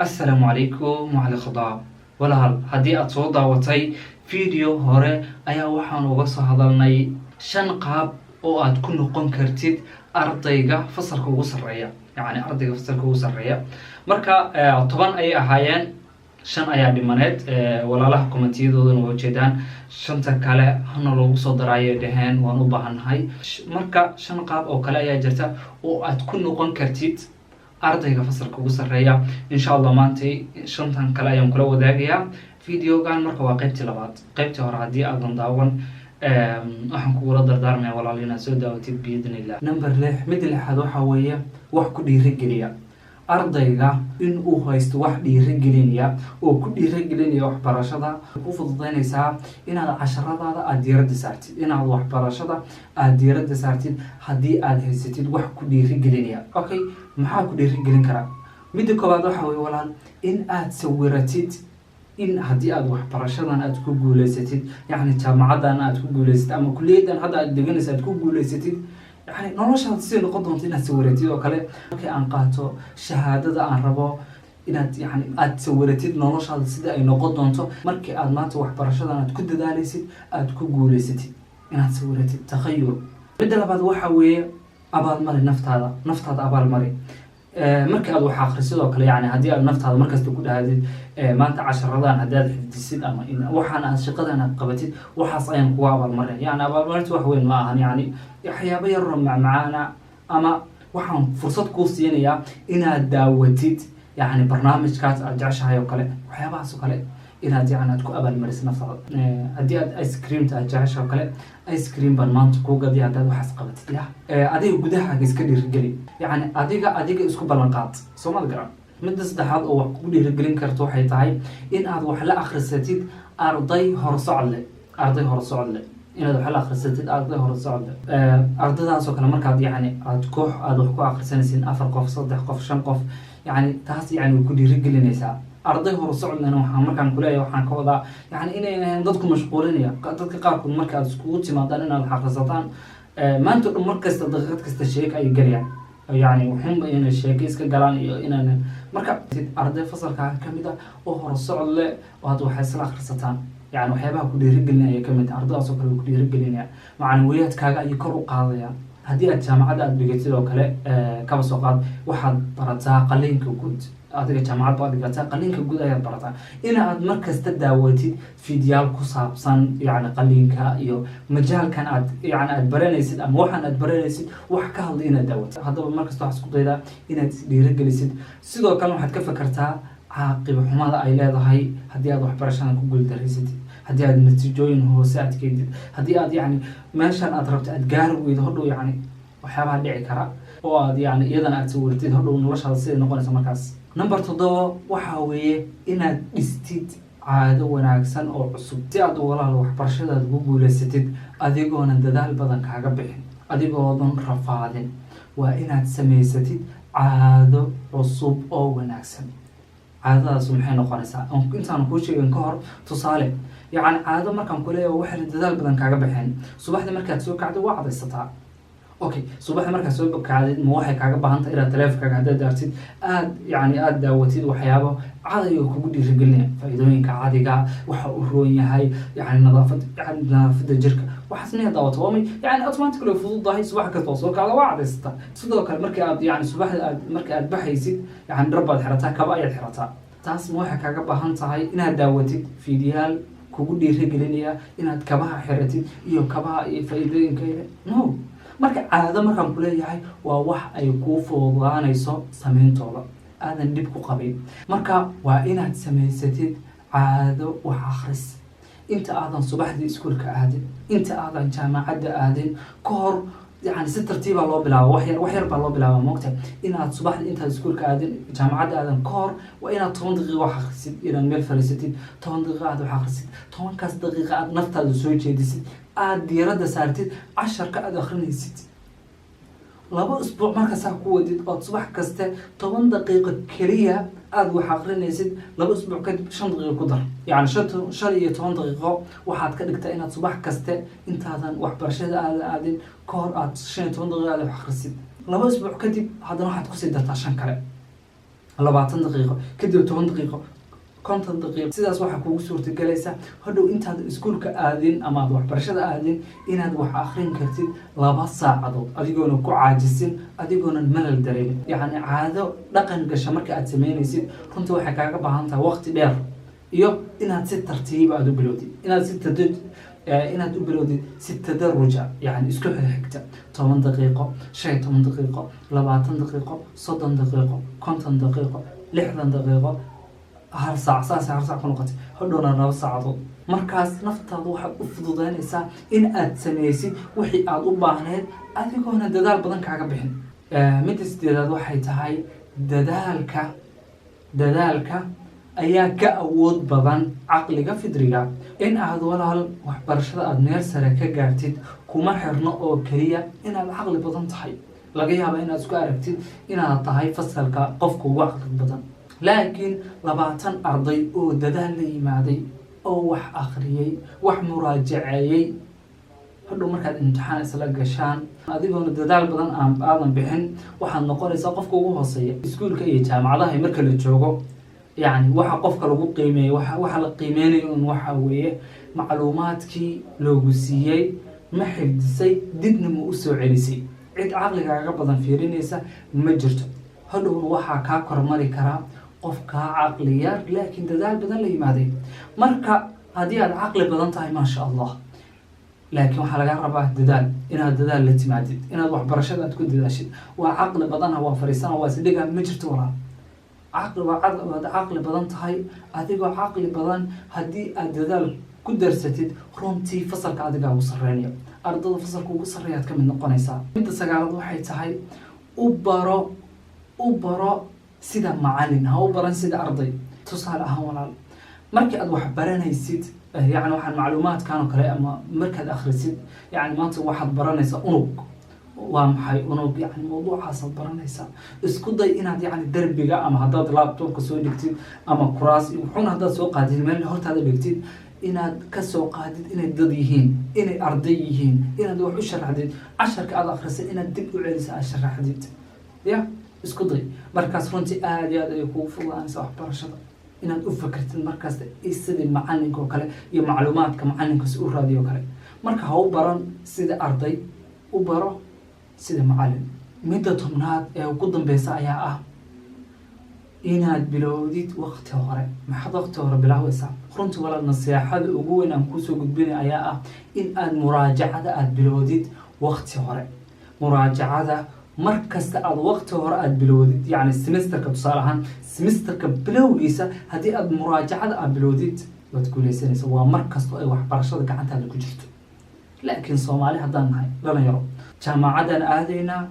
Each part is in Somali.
السلام عليكم وعلى الخضاب walaal haddii aad soo daawatay video hore ayaa waxaan uga soo hadalnay 5 qaab oo aad ku noqon kartid ardayga fasalka ugu sareeya ardayga fasalka ugu sareeya marka 10 ay ahaayeen 5 ayaa dhimaneed walaalaha komentiyadooda way jeedaan 5 kale hana loogu soo daraayo dhaheen waan u baahanahay marka 5 qaab oo kale ayaa jirta oo aad ku noqon kartid ardayga fasalka ugu sareeya insha Allah maantay 5 kale ayaan kula wadaagayaa videogan marka waa qaybtii labaad qaybtii hore hadii aadan daawan waxaan kugu la dardaarmayaa walaalina soo daawatid biidnillah number 6 mid lixaad waxa weeye wax ku dhiirigeliya ardayga in uu haysto wax dhiirigelinaya oo ku dhiirigelinaya waxbarashada ku fududeynaysa inaad casharadaada aad diiradda saartid inaad waxbarashada aad diiradda saartid hadii aad haysatid wax ku dhiirigelinaya okay maxaa ku dhiirigelin kara mid koobaad waxa weeye walaal in aad sawiratid in hadii aad waxbarashadan aad ku guuleysatid jaamacadan aad ku guuleysatid ama kuliyadan hadda aad deganaysid aad ku guuleysatid noloshaada si noqon doonto inaad sawiratid oo kale markii aan qaato shahaadada aan rabo inaad aad sawiratid noloshaada sida ay noqon doonto markii aad maanta waxbarashadan aad ku dadaalaysid aad ku guuleysatid inaad sawiratid takhayul mid labaad waxa weeye abaalmari naftaada abaalmari markii aad wax akhrisid oo kale hadii aad naftaada markasta ku dhaadid maanta casharadan hadii aad xifdisid ama waxaan aad shaqadan aad qabatid waxaas ayaan kugu abaalmarin abaalmarintu wax weyn ma ahan waxyaabo yar oo macmacaana ama waxaan fursad kuu siinayaa inaad daawatid barnaamijkaas aad jeceshahay oo kale waxyaabahaas oo kale inaad aad ku abaalmarisid naftaada hadii aad ice cream aad jeceshahay oo kale ice cream baan maanta kuu gadiya haddaad waxaas qabatid adiga gudahaaga iska dhiirigeli adiga isku ballan qaad soo maad garan midda saddexaad oo wax kugu dhiirigelin karto waxay tahay in aad wax la akhrisatid arday horsocod leh inaad wax la akhrisatid arday horsocod leh ardaydaas oo kale markaad aad koox aad wax ku akhrisanaysid 4 qof 3 qof 5 qof taas way ku dhiirigelinaysaa arday horsocodna waxaan markaan kuleeyahay waxaan ka wadaa inay dadku mashquulinaya dadka qaarkood marka aad iskugu timaadaan inaad wax akhrisataan maanta dhan markasta daqiiqad kasta sheek ay galayaan waxunba inay sheeko iska galaan iyo inaan marka arday fasalka kamid ah oo horsocod leh oo aad wax isla akhrisataan waxyaabaha ku dhiirigelinaya kamid ah ardaydaas oo kale ku dhiirigelinaya macnawiyaadkaaga ay kor u qaadayaan hadii aad jaamacada aad dhigatid oo kale kaba soo qaad waxaad barataa qalinka guud adiga jaamacad baad dhigataa qalinka guud ayaad barataa inaad markasta daawatid fiidiyaal ku saabsan qalinka iyo majaalkan aad baranaysid ama waxaan aad baranaysid wax ka hadla inaad daawatid haddaba markasta waxaad isku daydaa inaad dhiirigelisid sidoo kale waxaad ka fakartaa caaqiba xumada ay leedahay hadii aad waxbarashadan ku guuldareysatid hadii aad natiijooyin hoose aad keentid hadii aad meeshan aad rabto aad gaari weydo hodhow waxyaabaha dhici kara oo aad iyadana aad sawirtid hodhow noloshaada siday noqonaysa markaas number 7 waxa weeye inaad dhistid caado wanaagsan oo cusub si aad walaal waxbarashadaada ugu guuleysatid adigoona dadaal badan kaaga bixin adigoodan rafaadin waa inaad samaysatid caado cusub oo wanaagsan caadadaas maxay noqonaysaa intaan ku sheegin ka hor tusaale caado markaan ku leeyahay waxa dadaal badan kaaga bixin subaxdii markaad soo kacdo waa cadaysataa okay subaxdii markaad soo kacdid ma waxay kaaga baahan tahay inaad taleefankaaga haddaad daartid aad daawatid waxyaabo caday oo kugu dhiirigelinaya faa'iidooyinka cadiga waxa uu roon yahay nadaafada jirka waxaas inaad daawato waa may automatically fududahay subax kasta oo soo kacda waa cadaysataa sidoo kale markii aad subaxdii markii aad baxaysid dhar baad xirataa kaba ayaad xirataa taas ma waxay kaaga baahan tahay inaad daawatid fiidiyaal kugu dhiirigelinaya inaad kabaha xiratid iyo kabaha iyo faa'iidooyinkeeda no marka caado markaan ku leeyahay waa wax ay kuu fududaanayso samayntooda aadan dhib ku qabin marka waa inaad samaysatid caado wax akhris inta aadan subaxdii iskuulka aadin inta aadan jaamacadda aadin ka hor si tartiiba loo bilaabo wax yar baa loo bilaaba moogta inaad subaxdii intaad iskuulka aadin jaamacadda aadan ka hor waa inaad 10 daqiiqo wax akhrisid inaad meel fariisatid 10 daqiiqo aad wax akhrisid 10kaas daqiiqo aad naftaada soo jeedisid aad diiradda saartid casharka aad akhrinaysid 2 usbuuc markaas ku wadid oo subax kaste 10 daqiiqo kaliya aad wax akhrinaysid 2 usbuuc kadib 5 daqiiqo ku dar 15 daqiiqo waxaad ka dhigtaa inaad subax kaste intaadan waxbarashada aadin ka hor aad 15 daqiiqo aad wax akhrisid 2 usbuuc kadib haddana waxaad ku sii dartaa 5 kale 20 daqiiqo kadib 10 daqiiqo 50 daqiiqo sidaas waxaa kugu suurtagelaysa hadhow intaad iskuulka aadin ama aad waxbarashada aadin inaad wax akhrin kartid 2 saacadood adigoona ku caajisin adigoona malal dareemin yacni caado dhaqan gasha marka aad sameynaysid runtii waxay kaaga baahan tahay waqti dheer iyo inaad si tartiib aad u bilowdid inaad u bilowdid si tadaruja yani isku xigta 10 daqiiqo 15 daqiiqo 20 daqiiqo 30 daqiiqo 50 daqiiqo 60 daqiiqo hal saac ku noqotay hadhowna 2 saacadood markaas naftaadu waxaad u fududaynaysaa in aad samaysid wixii aad u baahneed adigoona dadaal badan kaaga bixin midda sideedaad waxay tahay dadaalka ayaa ka awood badan caqliga fidriga in aad walaal waxbarashada aad meel sare ka gaartid kuma xirno oo keliya inaad caqli badan tahay laga yaaba inaad isku aragtid inaad tahay fasalka qofka ugu caqli badan laakiin 20 arday oo dadaal la yimaaday oo wax akhriyay wax muraajaceeyay hadhow markaad imtixaan isla gashaan adigoona dadaal badan aadan bixin waxaad noqonaysaa qofka ugu hooseeya iskuulka iyo jaamacadaha marka la joogo يعني waxa qofka lagu qiimeeyo waxa la qiimeynayo in waxa weeye macluumaadkii loogu siiyay ma xifdisay dibna ma u soo celisay cid caqligaaga badan fiirinaysa ma jirto hadhowna waxaa kaa kormari karaa qof kaa caqli yar laakiin dadaal badan la yimaaday marka haddii aad caqli badan tahay maasha allah laakiin waxaa laga rabaa inaad dadaal la timaadid inaad waxbarashada aad ku dadaashid waa caqli badan waa fariisana waa sidhiga ma jirto walaa caqli badan tahay adigoo caqli badan haddii aad dadaal ku darsatid runtii fasalka adigaa ugu sarreynaya ardada fasalka ugu sarreeyaad ka mid noqonaysaa midda 9aad waxay tahay u baro sida macallin ha u baran sida arday tusaale ahaan walaal markii aad wax baranaysid yani waxaan macluumaadkan oo kale ama markaad akhrisid yani maanta waxaad baranaysaa unug waa maxay unug yani mawduucaas aad baranaysaa isku day inaad yani derbiga ama haddaad laptopka soo dhigtid ama kuraas wuxuuna haddaad soo qaadid meel hortaada dhigtid inaad ka soo qaadid inay dad yihiin inay arday yihiin inaad wax u sharaxdid casharka aad akhrisay inaad dib u celisa aad sharaxdid ya isku day markaas runtii aad iyo aad ay kugu fududaanaysaa waxbarashada inaad u fakartid markaas sidii macalinka oo kale iyo macluumaadka macalinkaas u raadiyo oo kale marka ha u baran sida arday u baro sida macallin midda 10aad ee ugu dambeysa ayaa ah inaad bilowdid waqti hore maxaad waqti hore bilowaysaa runtii walaal nasiixada ugu weyn aan kusoo gudbinay ayaa ah in aad muraajacada aad bilowdid waqti hore muraajacada markasta aad waqti hore aad bilowdid yani semesterka tusaale ahaan semesterka bilowgiisa haddii aad muraajacada aad bilowdid waad guuleysanaysaa waa markasta ay waxbarashada gacantaada ku jirto laakiin Soomaali haddaan nahay dhalinyaro jaamacadan aadaynaa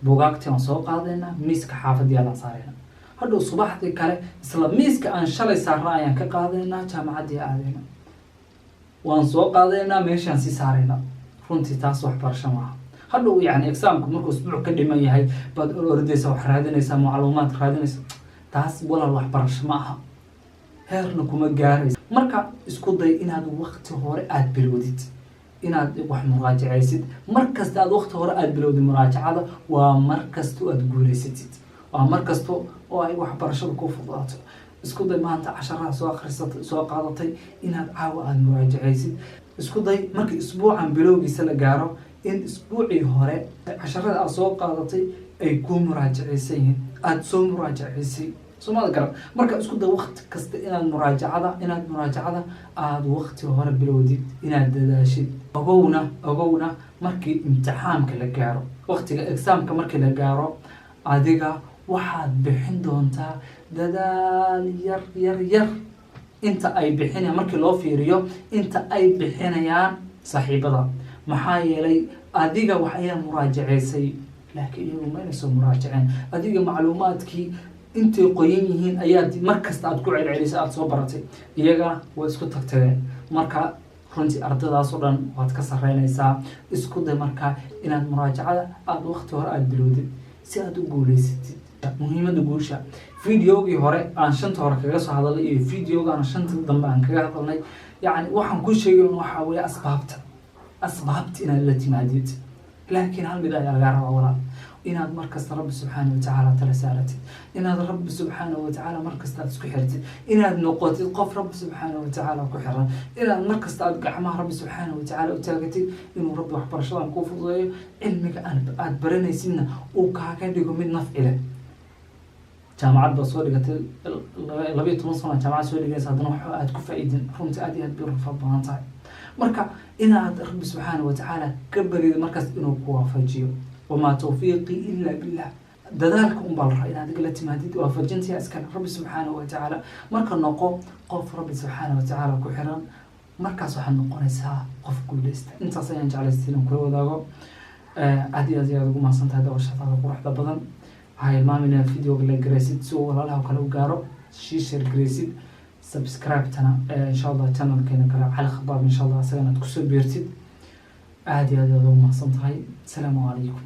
buugaagtii aan soo qaadaynaa miiska xaafadii aan saaraynaa hadhow subaxdii kale isla miiska aan shalay saarnaa ayaan ka qaadaynaa jaamacadii aadaynaa waan soo qaadaynaa meeshaan sii saaraynaa runtii taas waxbarasho maaha hadhow yani exaamku markuu usbuuc ka dhiman yahay baad ordaysaa wax raadinaysaa macluumaad raadinaysa taas walaal waxbarasho ma aha heerna kuma gaaraysa marka isku day inaad waqti hore aad bilowdid inaad wax muraajacaysid markasta aad waqti hore aad bilowdid muraajacada waa markasta aad guuleysatid waa markasta oo ay waxbarashada ku fududaato isku day maanta casharaha soo qaadatay inaad caawa aad muraajacaysid isku day markii isbuucan bilowgiisa la gaaro in isbuucii hore casharada aad soo qaadatay ay ku muraajacaysan yihiin aad soo muraajacaysay soomada garan marka isku day waqti kasta inaad muraajacada aad waqti hore bilowdid inaad dadaashid ogowna markii imtixaanka la gaaro waqtiga exaamka markii la gaaro adiga waxaad bixin doontaa dadaal yar inta ay bixinayaan markii loo fiiriyo inta ay bixinayaan saaxiibada maxaa yeelay adiga wax ayaa muraajacaysay laakiin iyagu ma inay soo muraajaceen adiga macluumaadkii intay qoyan yihiin ayaad markasta aad ku celcelisay aad soo baratay iyaga way isku tagtageen marka runtii ardaydaas oo dhan waad ka sarreynaysaa isku day markaa inaad muraajacada aad waqti hore aad bilowdid si aad u guuleysatid muhiimada guusha fideogii hore aan 5 hore kaga soo hadalay iyo fideogaan 5 dambe aan kaga hadalnay yani waxaan ku sheegay waxa weeye asbaabta inaad la timaadid laakiin hal mid ayaa lagaa rabaa walaal, inaad markasta rabbi subxaana watacaala tala saaratid, inaad rabbi subxaana watacaala markasta aad isku xirtid, inaad noqotid qof rabbi subxaana watacaala ku xiran, inaad markasta aad gacmaha rabbi subxaana watacaala u taagatid, inuu rabbi waxbarashadan kuu fududeeyo, cilmiga aad baranaysidna uu kaaga dhigo mid nafci leh. jaamacad baad soo dhigatay 12 sano jaamacad soo dhigaysa, haddana wax aad ku faa'iidin, runtii aad iyo aad bay rafaad badan tahay. marka inaad rabbi subxaana watacaala ka barido markaas inuu ku waafajiyo, wamaa tawfiiqii ila billah, dadaalka un baa la rabaa inaad igala timaadid, waafajintiya iskale rabbi subxaana watacaala. marka noqo qof rabbi subxaana watacaala ku xiran, markaas waxaad noqonaysaa qof guuleysta. intaas ayaan jeclaystay inaan kula wadaago. aad iyo aad ayaad ugu mahadsan tahay daawashadaada quruxda badan. waxaa hilmaamin inaad videoga la garaysid si uu walaalaha kale u gaaro, share garaysid, subscribe-tana insha allah channelkeena kale Cali Khadaab insha allah asagana aad kusoo biirtid. aad iyo aad ugu mahadsan tahay. asalaamu calaykum.